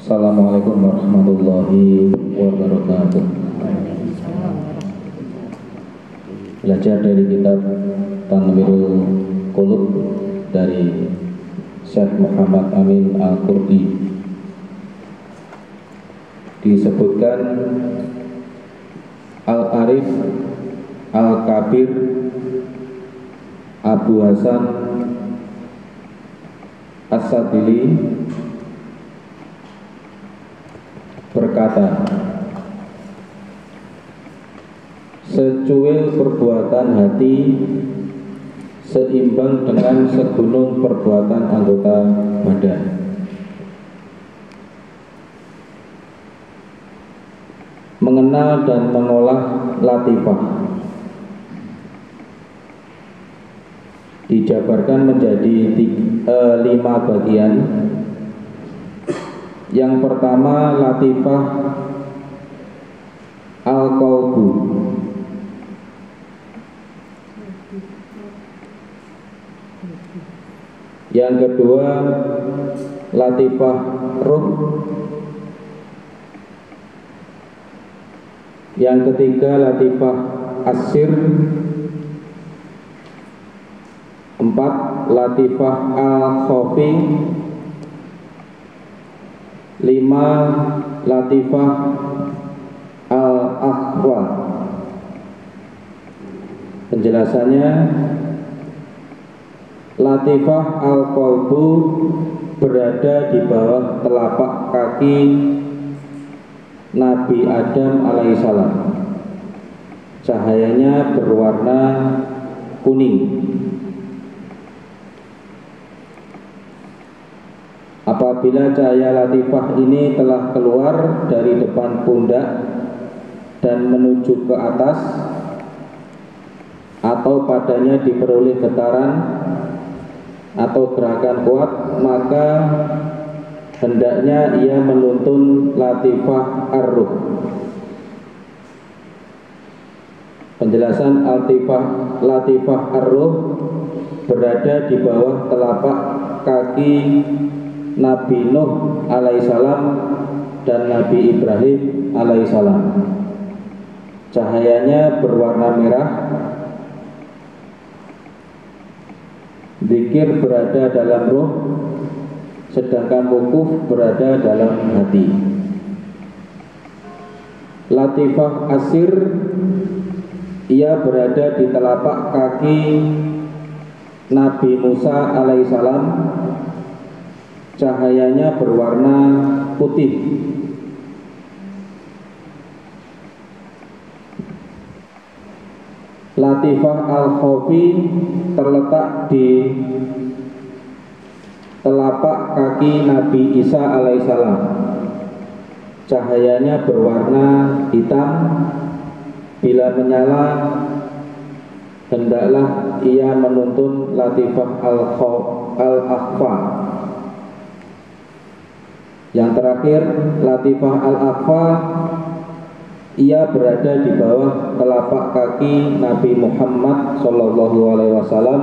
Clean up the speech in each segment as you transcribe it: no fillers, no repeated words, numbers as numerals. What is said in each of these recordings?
Assalamualaikum warahmatullahi wabarakatuh. Belajar dari kitab Tanwirul Qulub dari Syekh Muhammad Amin Al-Qurdi, disebutkan Al-Arif Al-Kabir Abu Hasan As-Sadili berkata, secuil perbuatan hati seimbang dengan segunung perbuatan anggota badan. Mengenal dan mengolah latifah dijabarkan menjadi 5 bagian. Yang pertama, latifah al-qalbu. Yang kedua, latifah ruh. Yang ketiga, latifah asir. 4, latifah al-khafi. 5, latifah al-akhwa. Penjelasannya, latifah al-qalbu berada di bawah telapak kaki Nabi Adam alaihissalam. Cahayanya berwarna kuning. Apabila cahaya latifah ini telah keluar dari depan pundak dan menuju ke atas, atau padanya diperoleh getaran atau gerakan kuat, maka hendaknya ia menuntun latifah ar-ruh. Penjelasan latifah ar-ruh berada di bawah telapak kaki Nabi Nuh alaihissalam dan Nabi Ibrahim alaihissalam. Cahayanya berwarna merah. Zikir berada dalam ruh, sedangkan wukuf berada dalam hati. Latifah asir, ia berada di telapak kaki Nabi Musa alaihissalam. Cahayanya berwarna putih. Latifah al-khafi terletak di telapak kaki Nabi Isa alaihissalam. Cahayanya berwarna hitam. Bila menyala, hendaklah ia menuntun latifah al-akhfa. Yang terakhir, latifah al-akhfa, ia berada di bawah telapak kaki Nabi Muhammad SAW.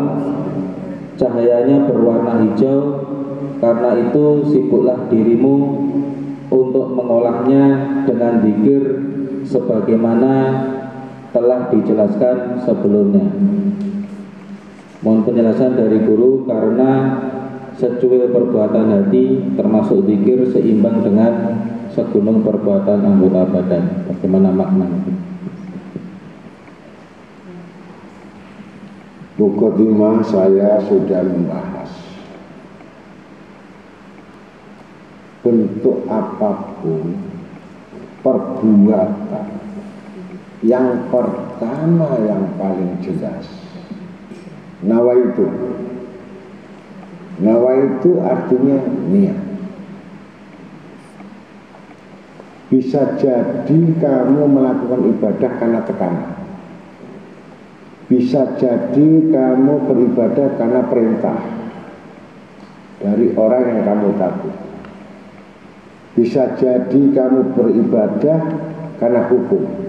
Cahayanya berwarna hijau. Karena itu sibuklah dirimu untuk mengolahnya dengan zikir sebagaimana telah dijelaskan sebelumnya. Mohon penjelasan dari guru, karena secuil perbuatan hati termasuk zikir seimbang dengan segunung perbuatan anggota badan. Bagaimana maknanya? Mukadimah saya sudah membahas bentuk apapun perbuatan yang pertama yang paling jelas nawaitu. Nawaitu artinya niat. Bisa jadi kamu melakukan ibadah karena tekanan. Bisa jadi kamu beribadah karena perintah dari orang yang kamu takut. Bisa jadi kamu beribadah karena hukum.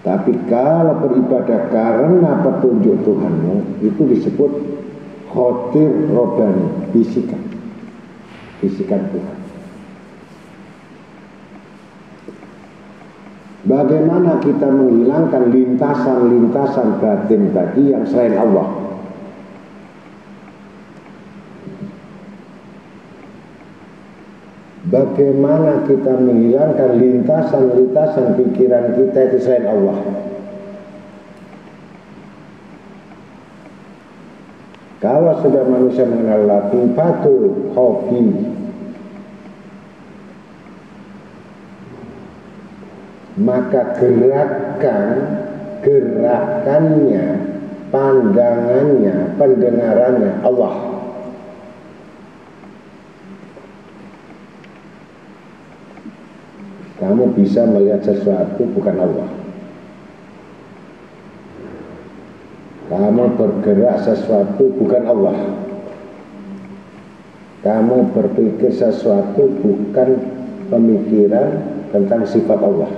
Tapi kalau beribadah karena petunjuk Tuhanmu, itu disebut khotir robani, bisikan Tuhan. Bagaimana kita menghilangkan lintasan-lintasan batin tadi yang selain Allah? Bagaimana kita menghilangkan lintasan-lintasan pikiran kita itu selain Allah? Kalau sudah manusia mengenal latifatul khofi, maka gerakannya, pandangannya, pendengarannya Allah. Kamu bisa melihat sesuatu bukan Allah. Kamu bergerak sesuatu bukan Allah. Kamu berpikir sesuatu bukan pemikiran tentang sifat Allah.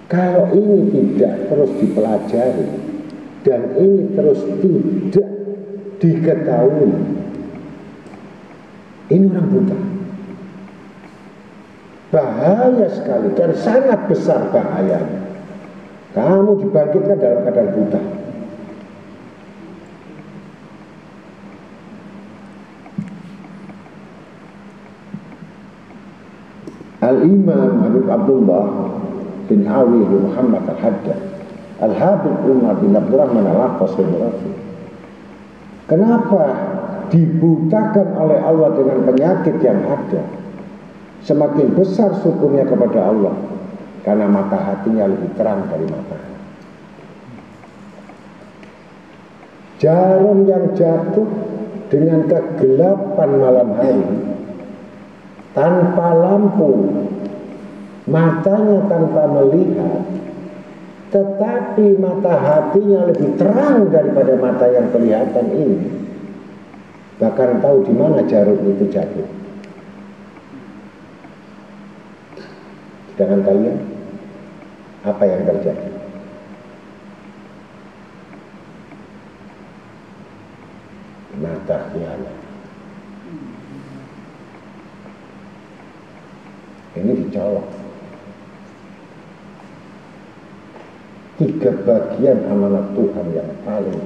Kalau ini tidak terus dipelajari dan ini terus tidak diketahui, ini orang buta. Bahaya sekali dan sangat besar bahayanya. Kamu dibangkitkan dalam keadaan buta. Al-Imam Habib Abdullah bin Awi bin Muhammad Al-Haddad Al-Habib Umar bin Abdurrahman Al-Aqas bin Rafi, kenapa dibutakan oleh Allah dengan penyakit yang ada? Semakin besar syukurnya kepada Allah, karena mata hatinya lebih terang dari matanya. Jarum yang jatuh dengan kegelapan malam hari, tanpa lampu, matanya tanpa melihat, tetapi mata hatinya lebih terang daripada mata yang kelihatan ini. Bahkan tahu di mana jarum itu jatuh. Dengan kalian, apa yang terjadi? Mata khianat. Ini dicolok. 3 bagian amanat Tuhan yang paling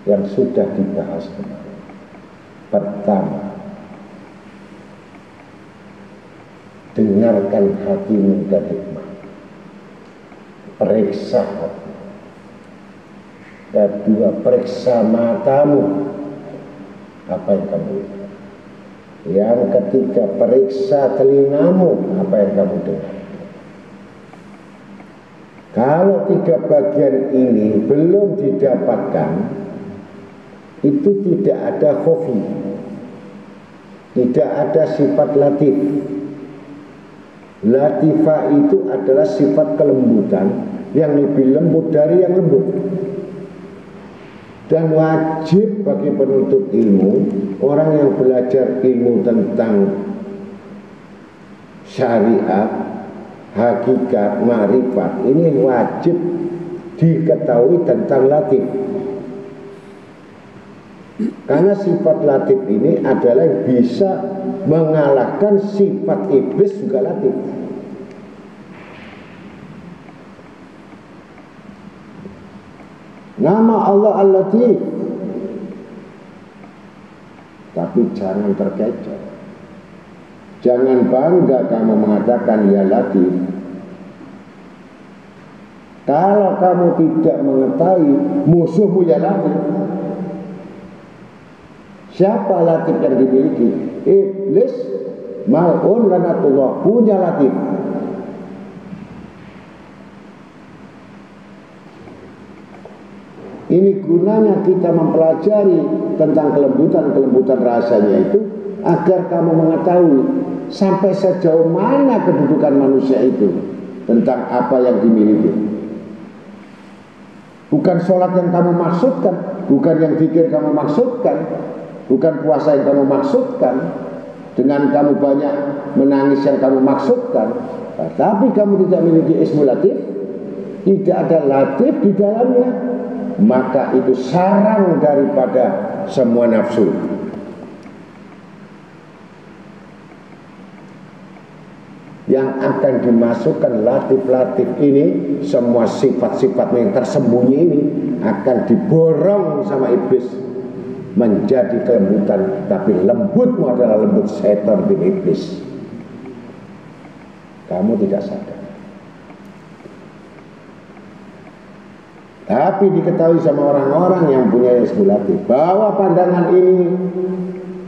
yang sudah dibahas kemarin. Pertama, dengarkan hatimu dan hikmah. Periksa hati. Kedua, periksa matamu. Apa yang kamu lihat? Yang ketiga, periksa telingamu. Apa yang kamu dengar? Kalau 3 bagian ini belum didapatkan, itu tidak ada khofi, tidak ada sifat latif. Latifah itu adalah sifat kelembutan yang lebih lembut dari yang lembut. Dan wajib bagi penuntut ilmu, orang yang belajar ilmu tentang syariat, hakikat, ma'rifat, ini wajib diketahui tentang latif. Karena sifat latif ini adalah yang bisa mengalahkan sifat iblis juga latif. Nama Allah Al-Latif. Tapi jangan terkecoh. Jangan bangga kamu mengatakan ya Latif. Kalau kamu tidak mengetahui musuhmu ya Latif. Siapa Latif yang dimiliki? Iblis, mal'un lanatullah, punya Latif. Ini gunanya kita mempelajari tentang kelembutan rasanya itu, agar kamu mengetahui sampai sejauh mana kedudukan manusia itu tentang apa yang dimiliki. Bukan sholat yang kamu maksudkan, bukan yang zikir kamu maksudkan, bukan puasa yang kamu maksudkan, dengan kamu banyak menangis yang kamu maksudkan, Tapi kamu tidak memiliki ismul latif, tidak ada latif di dalamnya, maka itu sarang daripada semua nafsu. Yang akan dimasukkan latif-latif ini, semua sifat-sifat yang tersembunyi ini akan diborong sama iblis menjadi kelembutan. Tapi lembutmu adalah lembut setan bin iblis. Kamu tidak sadar. Tapi diketahui sama orang-orang yang punya ismul latif bahwa pandangan ini,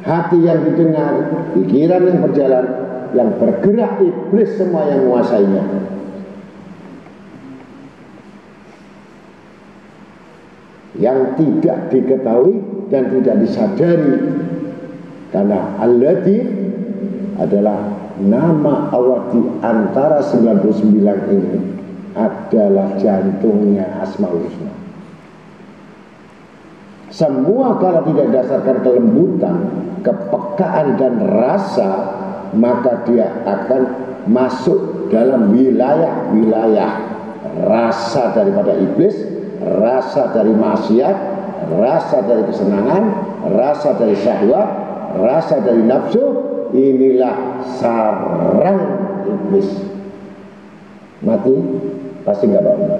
hati yang didengar, pikiran yang berjalan, yang bergerak iblis semua yang menguasainya. Yang tidak diketahui dan tidak disadari, karena Al-Latif adalah nama Allah di antara 99 ini adalah jantungnya Asmaul Husna. Semua kalau tidak didasarkan kelembutan, kepekaan dan rasa, maka dia akan masuk dalam wilayah-wilayah rasa daripada iblis, rasa dari maksiat, rasa dari kesenangan, rasa dari syahwat, rasa dari nafsu. Inilah sarang iblis. Mati pasti nggak bangun.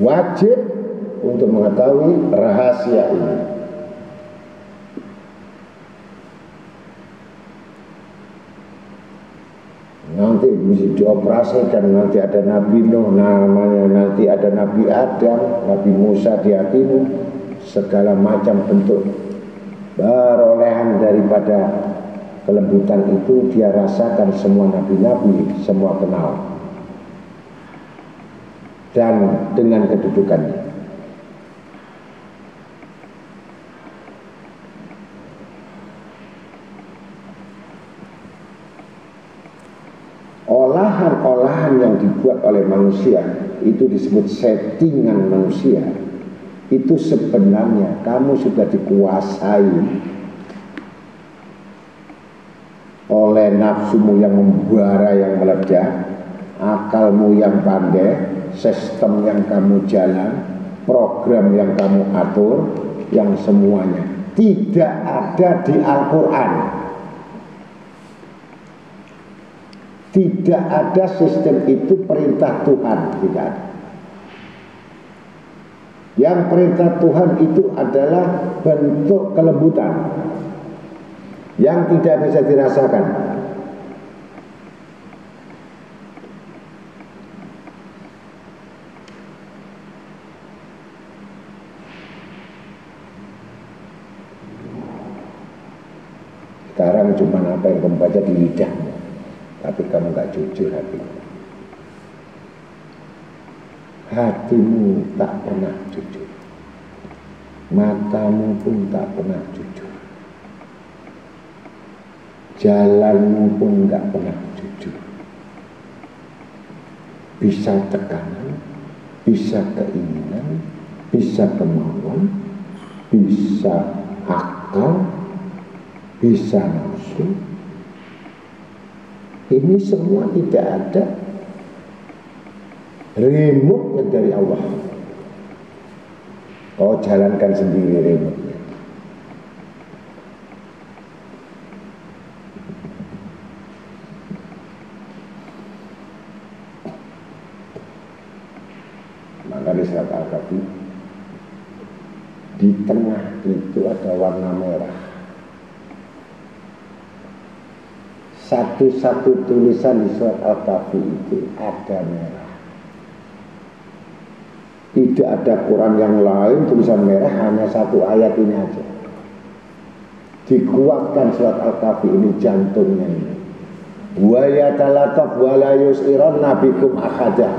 Wajib untuk mengetahui rahasia ini. Nanti bisa dioperasikan, nanti ada Nabi Nuh namanya, nanti ada Nabi Adam, Nabi Musa di hatimu, segala macam bentuk perolehan daripada kelembutan itu dia rasakan semua nabi-nabi, semua kenal. Dan dengan kedudukannya. Olahan-olahan yang dibuat oleh manusia itu disebut settingan manusia. Itu sebenarnya kamu sudah dikuasai oleh nafsumu yang membara, yang meledak, akalmu yang pandai, sistem yang kamu jalan, program yang kamu atur, yang semuanya tidak ada di Al-Quran. Tidak ada sistem itu perintah Tuhan, tidak ada. Yang perintah Tuhan itu adalah bentuk kelembutan yang tidak bisa dirasakan. Sekarang cuma apa yang kamu baca di lidahmu, tapi kamu gak jujur hatimu. Hatimu tak pernah jujur, matamu pun tak pernah jujur, jalanmu pun gak pernah jujur. Bisa tekanan, bisa keinginan, bisa kemauan, bisa akal, bisa nafsu. Ini semua tidak ada remote yang dari Allah. Kau jalankan sendiri remote-nya. Maka di surat Al-Kahfi, di tengah itu ada warna merah. Satu-satu tulisan di surat Al-Kahfi itu ada merah. Tidak ada Quran yang lain tulisan merah, hanya satu ayat ini aja. Dikuatkan surat Al-Kahfi ini jantungnya ini. Wa yatalataf wa la yus'iranna bikum akhada.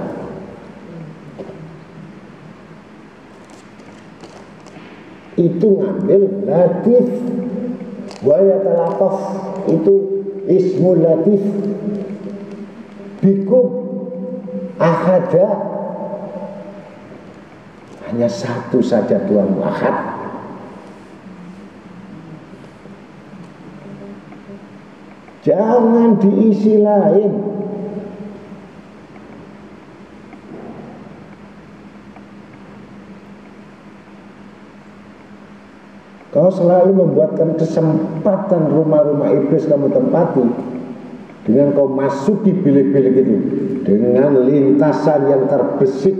Itu ngambil latif. Wa yatalataf itu ismul latif. Bikum akhada. Hanya satu saja Tuhan, ahad. Jangan diisi lain. Kau selalu membuatkan kesempatan rumah-rumah iblis kamu tempati dengan kau masuki bilik-bilik itu dengan lintasan yang terbesit,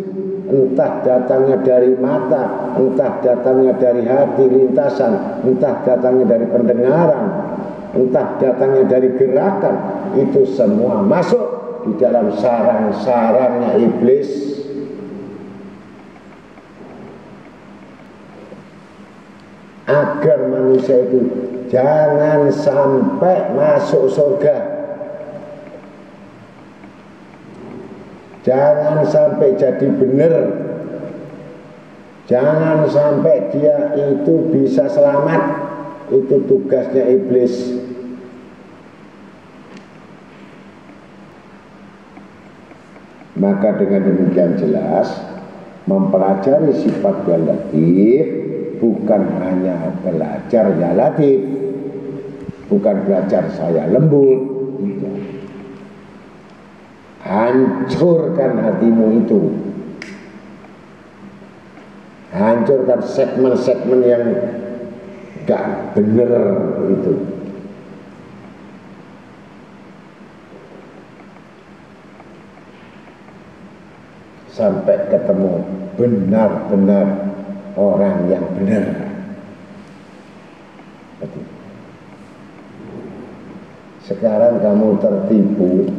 entah datangnya dari mata, entah datangnya dari hati lintasan, entah datangnya dari pendengaran, entah datangnya dari gerakan, itu semua masuk di dalam sarang-sarangnya iblis. Agar manusia itu jangan sampai masuk surga, jangan sampai jadi benar, jangan sampai dia itu bisa selamat. Itu tugasnya iblis. Maka dengan demikian jelas mempelajari sifat yang latif bukan hanya belajar ya latif, bukan belajar saya lembut. Hancurkan hatimu itu, hancurkan segmen-segmen yang gak bener itu. Sampai ketemu benar-benar orang yang benar. Sekarang kamu tertipu,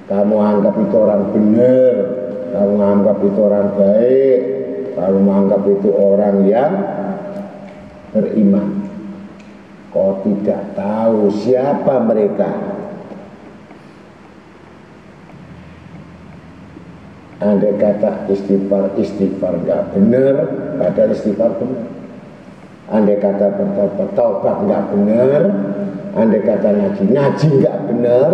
kamu anggap itu orang benar, kamu anggap itu orang baik, kamu anggap itu orang yang beriman. Kau tidak tahu siapa mereka. Andai kata istighfar gak benar, padahal istighfar benar. Andai kata bertaubat gak benar, andai kata ngaji gak benar,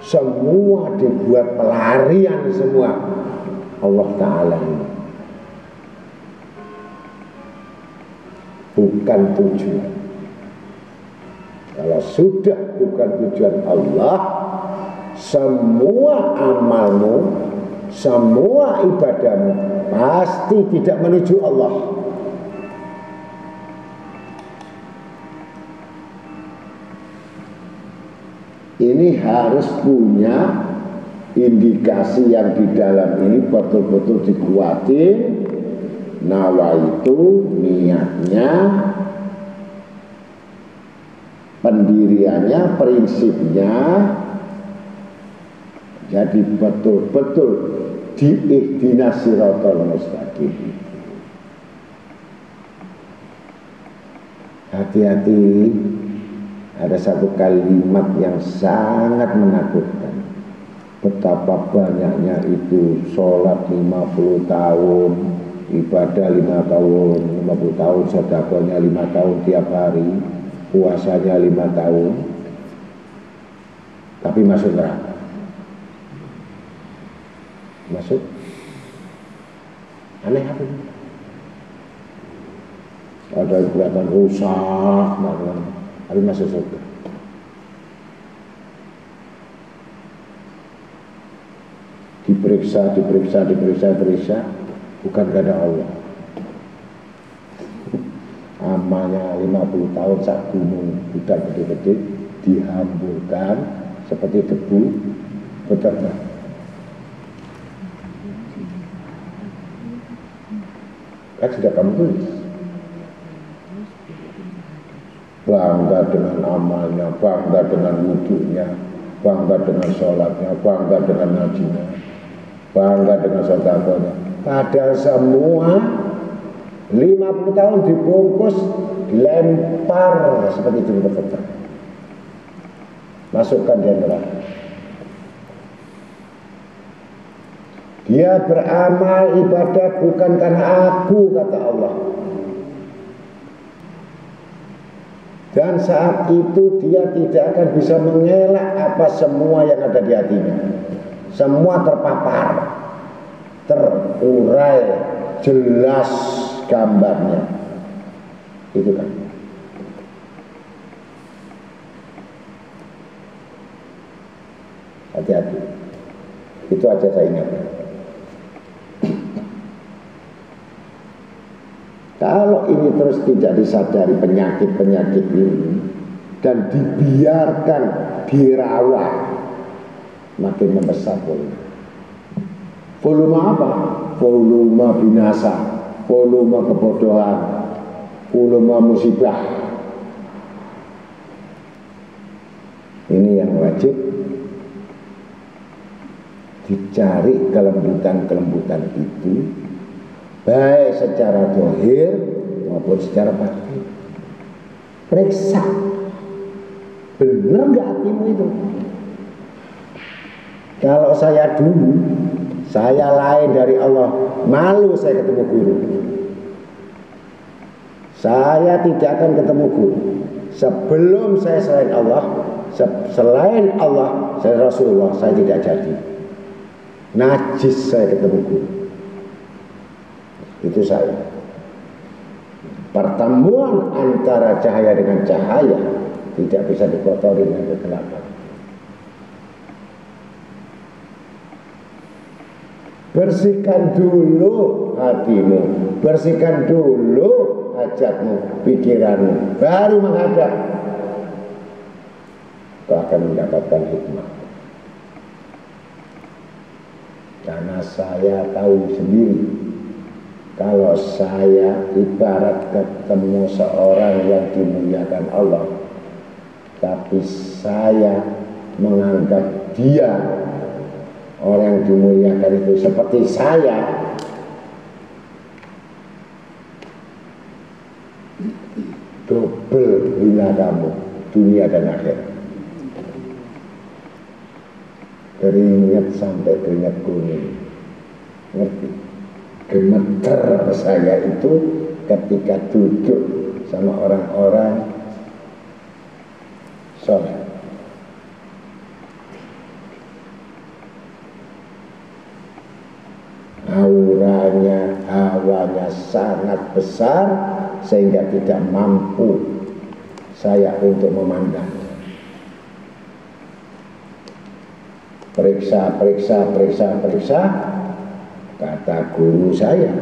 semua dibuat pelarian semua Allah Ta'ala ini. Bukan tujuan. Kalau sudah bukan tujuan Allah, semua amalmu, semua ibadahmu pasti tidak menuju Allah. Ini harus punya indikasi yang di dalam ini betul-betul dikuatin. Nawa itu niatnya, pendiriannya, prinsipnya. Jadi betul-betul di-ihdinas siratal mustaqim. Hati-hati, ada satu kalimat yang sangat menakutkan. Betapa banyaknya itu sholat 50 tahun, ibadah 5 tahun, 50 tahun, sedekahnya 5 tahun tiap hari, puasanya 5 tahun, tapi masuk neraka. Masuk aneh apa ini? Ada yang kelihatan rusak, tapi masuk surga. Diperiksa, bukan karena Allah. Amalnya 50 tahun sak gunung udah gede-gede dihamburkan seperti debu berterbang. Kan sudah kamu tulis. Bangga dengan amalnya, bangga dengan wudhunya, bangga dengan sholatnya, bangga dengan ngajinya, bangga dengan sedekahnya. Padahal semua 50 tahun dibungkus, dilempar seperti itu berputar. Masukkan dia neraka. Dia beramal ibadah bukan karena aku, kata Allah. Dan saat itu dia tidak akan bisa mengelak apa semua yang ada di hatinya. Semua terpapar, terurai, jelas gambarnya. Itu kan. Hati-hati. Itu aja saya ingatkan. Kalau ini terus tidak disadari penyakit-penyakit ini dan dibiarkan dirawat, makin membesar volume. Volume apa? Volume binasa, volume kebodohan, volume musibah. Ini yang wajib dicari kelembutan-kelembutan itu, baik secara dohir maupun secara batin. Periksa, benar nggak hatimu itu? Kalau saya dulu, saya lain dari Allah, malu saya ketemu guru. Saya tidak akan ketemu guru sebelum saya selain Allah, saya Rasulullah, saya tidak jadi. Najis saya ketemu guru. Itu saya. Pertemuan antara cahaya dengan cahaya tidak bisa dikotori dengan kegelapan. Bersihkan dulu hatimu, bersihkan dulu hajatmu, pikiranmu, baru menghadap. Kau akan mendapatkan hikmah. Karena saya tahu sendiri, kalau saya ibarat ketemu seorang yang dimuliakan Allah, tapi saya menganggap dia, orang yang dimuliakan itu seperti saya, double hina kamu dunia dan akhirat. Keringat sampai keringat kuning, ngerti? Gemeter saya itu ketika duduk sama orang-orang soleh. Auranya, hawanya sangat besar sehingga tidak mampu saya untuk memandang. Periksa, kata guru saya,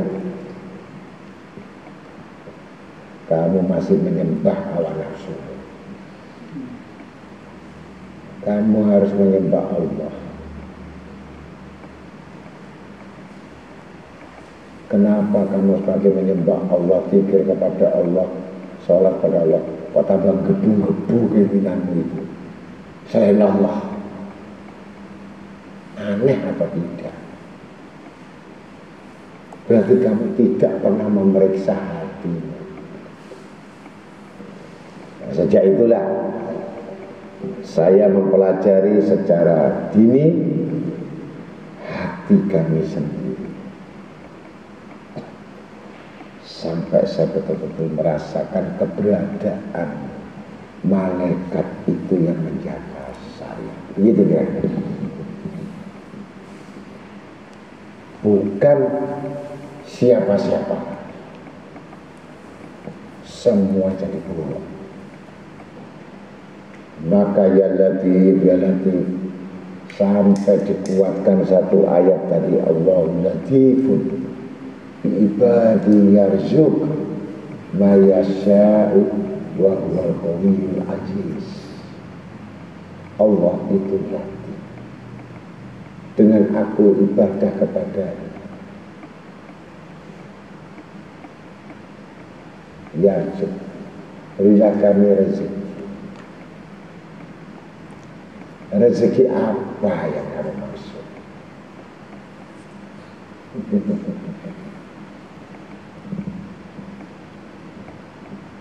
kamu masih menyembah hawa nafsu. Kamu harus menyembah Allah. Kenapa kamu sebagai menyembah Allah, zikir kepada Allah, sholat kepada Allah, kok tambah gebu-gebu keinginanmu itu selain Allah? Aneh apa tidak? Berarti kamu tidak pernah memeriksa hatimu. Nah, sejak itulah saya mempelajari secara dini hati kami sendiri, sampai saya betul-betul merasakan keberadaan malaikat itu yang menjaga saya. Begitu kira-kira. Bukan siapa-siapa, semua jadi buruk. Maka ya Latif sampai dikuatkan satu ayat tadi, Allah Latifun ibadi yarzuk ma yasha'u wa huwal qawiyyul aziz. Allah itu latif. Dengan aku ibadah kepada-Nya, yarzuk, berilah kami rezeki. Rezeki apa yang kamu maksud?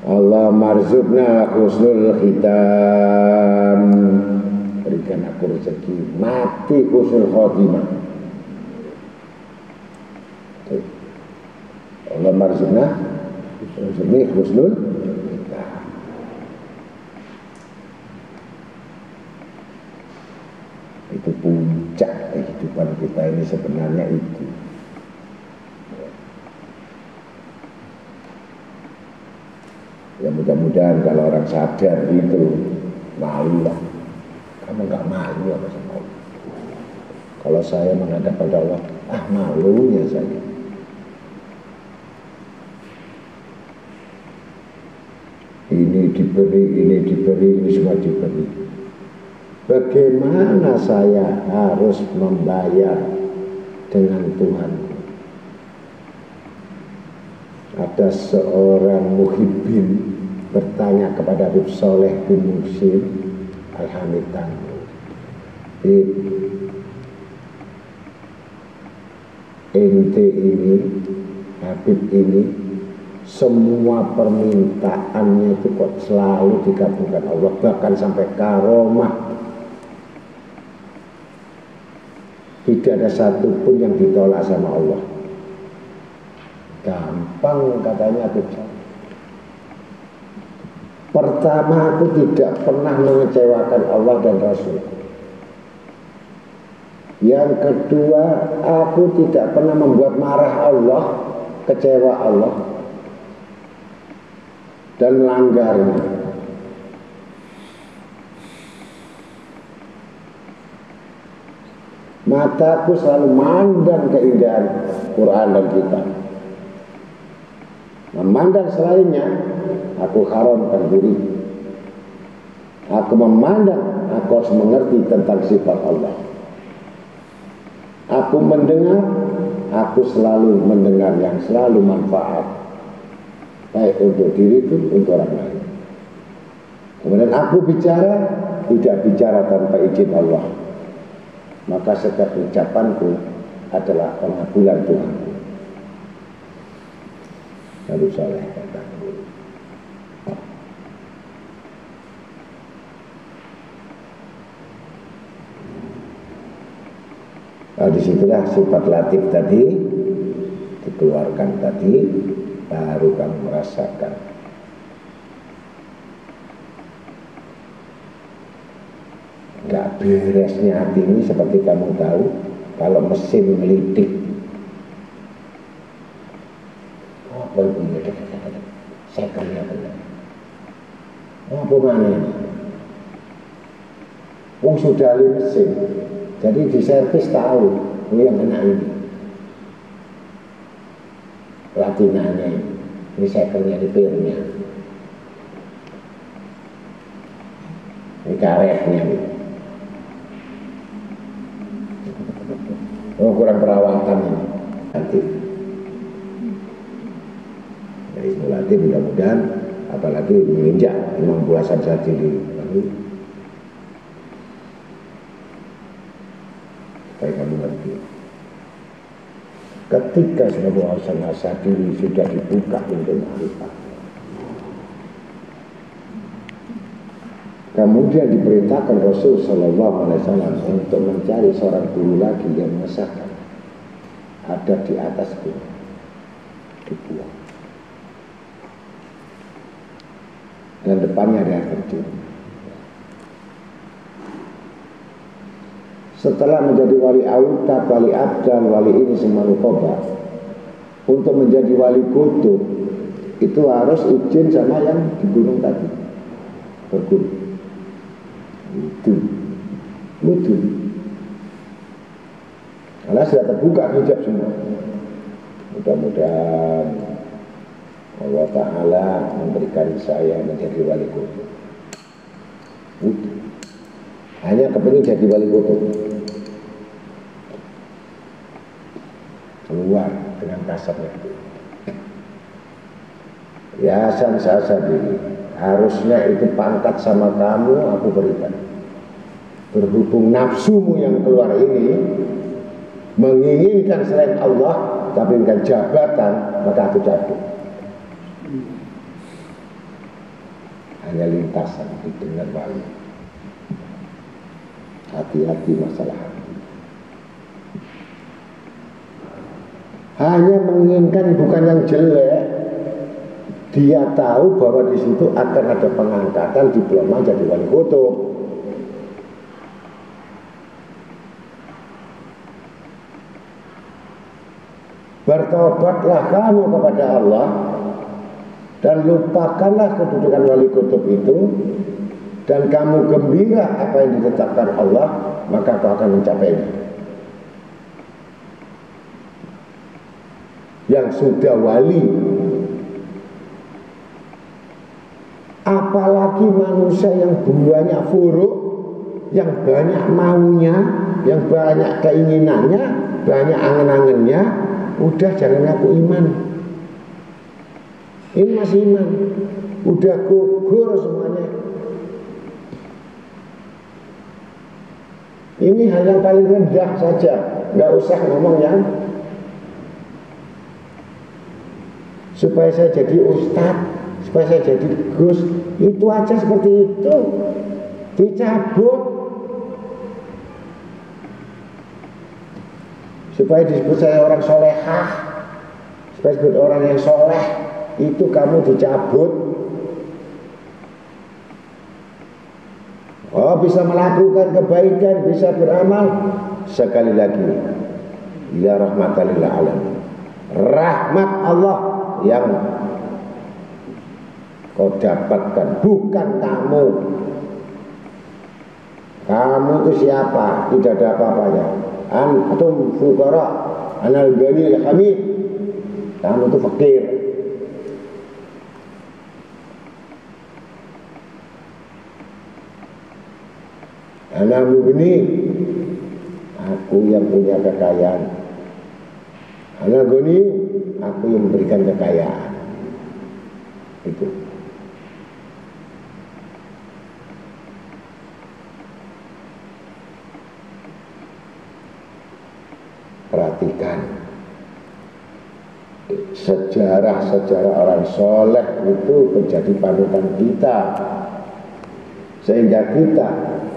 Allah marzukna husnul khitam, berikan aku rezeki mati husnul khotimah. Allah marzukna husnul khitam. Itu puncak kehidupan kita ini sebenarnya itu. Ya mudah-mudahan kalau orang sadar itu, malu lah. Kamu gak malu apa sama Allah? Kalau saya menghadap pada Allah, malunya saya. Ini diberi, ini semua diberi. Bagaimana saya harus membayar dengan Tuhan? Ada seorang muhibbin bertanya kepada Habib Soleh bin Muhsin Al-Hamidan, ente ini, Habib ini, semua permintaannya itu kok selalu dikabulkan Allah, bahkan sampai karomah. Tidak ada satupun yang ditolak sama Allah. Gampang katanya Habib. Pertama, aku tidak pernah mengecewakan Allah dan Rasul. Yang kedua, aku tidak pernah membuat marah Allah, kecewa Allah, dan melanggarnya. Mataku selalu mandang keindahan Quran dan kitab. Memandang selainnya, aku haramkan diri. Aku memandang, aku harus mengerti tentang sifat Allah. Aku mendengar, aku selalu mendengar yang selalu manfaat, baik untuk diriku, untuk orang lain. Kemudian aku bicara, tidak bicara tanpa izin Allah. Maka setiap ucapanku adalah pengabulan Tuhan. Lalu Soleh kata, disitulah sifat latif tadi dikeluarkan tadi, baru kamu merasakan. Gak beresnya hati ini seperti kamu tahu, kalau mesin melidik. Apa ini? Saya kerja benar. Apa mana ini? Wong sudah ahli mesin, jadi di servis tahu yang kena ini. Latinanya ini saya kerja di pirnya. Ini karetnya ini. Oh, kurang perawatan ini. Nanti dari simulatif mudah-mudahan, apalagi menginjak 60-an saat ini, supaya kamu ngerti. Ketika 60-an saat ini sudah dibuka untuk ma'rifat, kemudian diperintahkan Rasul Sallallahu Alaihi Wasallam untuk mencari seorang guru lagi yang mengesahkan ada di atas gunung, dibuang, dan depannya ada air terjun. Setelah menjadi wali autab, wali abdal, wali ini semua nukoba, untuk menjadi wali kutub itu harus izin sama yang di gunung tadi, berguru. Itu karena sudah terbuka hijab semua. Mudah-mudahan Allah Ta'ala memberikan saya menjadi wali kutub. Hanya kepingin jadi wali kutub, keluar dengan kasarnya. Ya Hasan Syasadili, harusnya itu pangkat sama kamu aku berikan. Berhubung nafsumu yang keluar ini menginginkan selain Allah, tapi dengan jabatan, maka aku cabut. Hanya lintasan didengar wali. Hati-hati masalah hati. Hanya menginginkan bukan yang jelek. Dia tahu bahwa di situ akan ada pengangkatan diploma jadi wali kutub. Bertobatlah kamu kepada Allah dan lupakanlah kedudukan wali kutub itu, dan kamu gembira apa yang ditetapkan Allah, maka kau akan mencapainya. yang sudah wali. Apalagi manusia yang banyak furuk, yang banyak maunya, yang banyak keinginannya, banyak angan-angannya. Udah jangan ngaku iman. Ini masih iman. Udah gugur semuanya. Ini hal yang paling rendah saja. Nggak usah ngomong yang supaya saya jadi ustadz, supaya saya jadi gus. Itu aja seperti itu. Dicabut. Supaya disebut saya orang solehah, supaya disebut orang yang soleh, itu kamu dicabut. Oh, bisa melakukan kebaikan, bisa beramal. Sekali lagi, ya rahmatan lil alamin. Rahmat Allah yang kau dapatkan, bukan kamu. Kamu itu siapa? Tidak ada apa-apanya. Antum fuqara, anal ghani al hamid. Kamu itu fakir. Ana mugni, aku yang punya kekayaan. Ana ghani, aku yang memberikan kekayaan. Itu. Perhatikan sejarah-sejarah orang soleh itu menjadi panutan kita, sehingga kita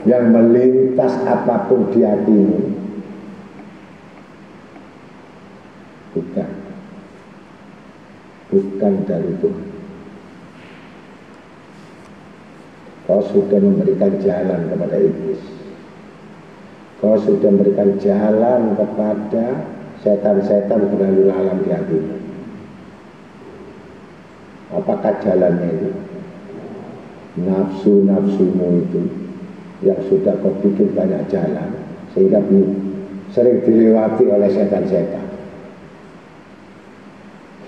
yang melintas apapun di hatimu bukan dari Tuhan. Kau sudah memberikan jalan kepada iblis. Kau sudah memberikan jalan kepada setan-setan berlalu lalang di hatimu. Apakah jalannya itu? Nafsu-nafsumu itu yang sudah kau bikin banyak jalan, sehingga sering dilewati oleh setan-setan,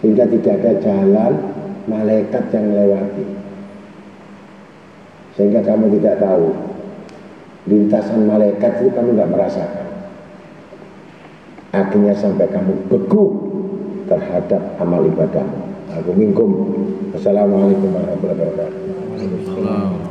sehingga tidak ada jalan malaikat yang melewati, sehingga kamu tidak tahu lintasan malaikat itu kamu tidak merasakan. Akhirnya sampai kamu beku terhadap amal ibadahmu. Aku minkum. Wassalamualaikum warahmatullahi wabarakatuh.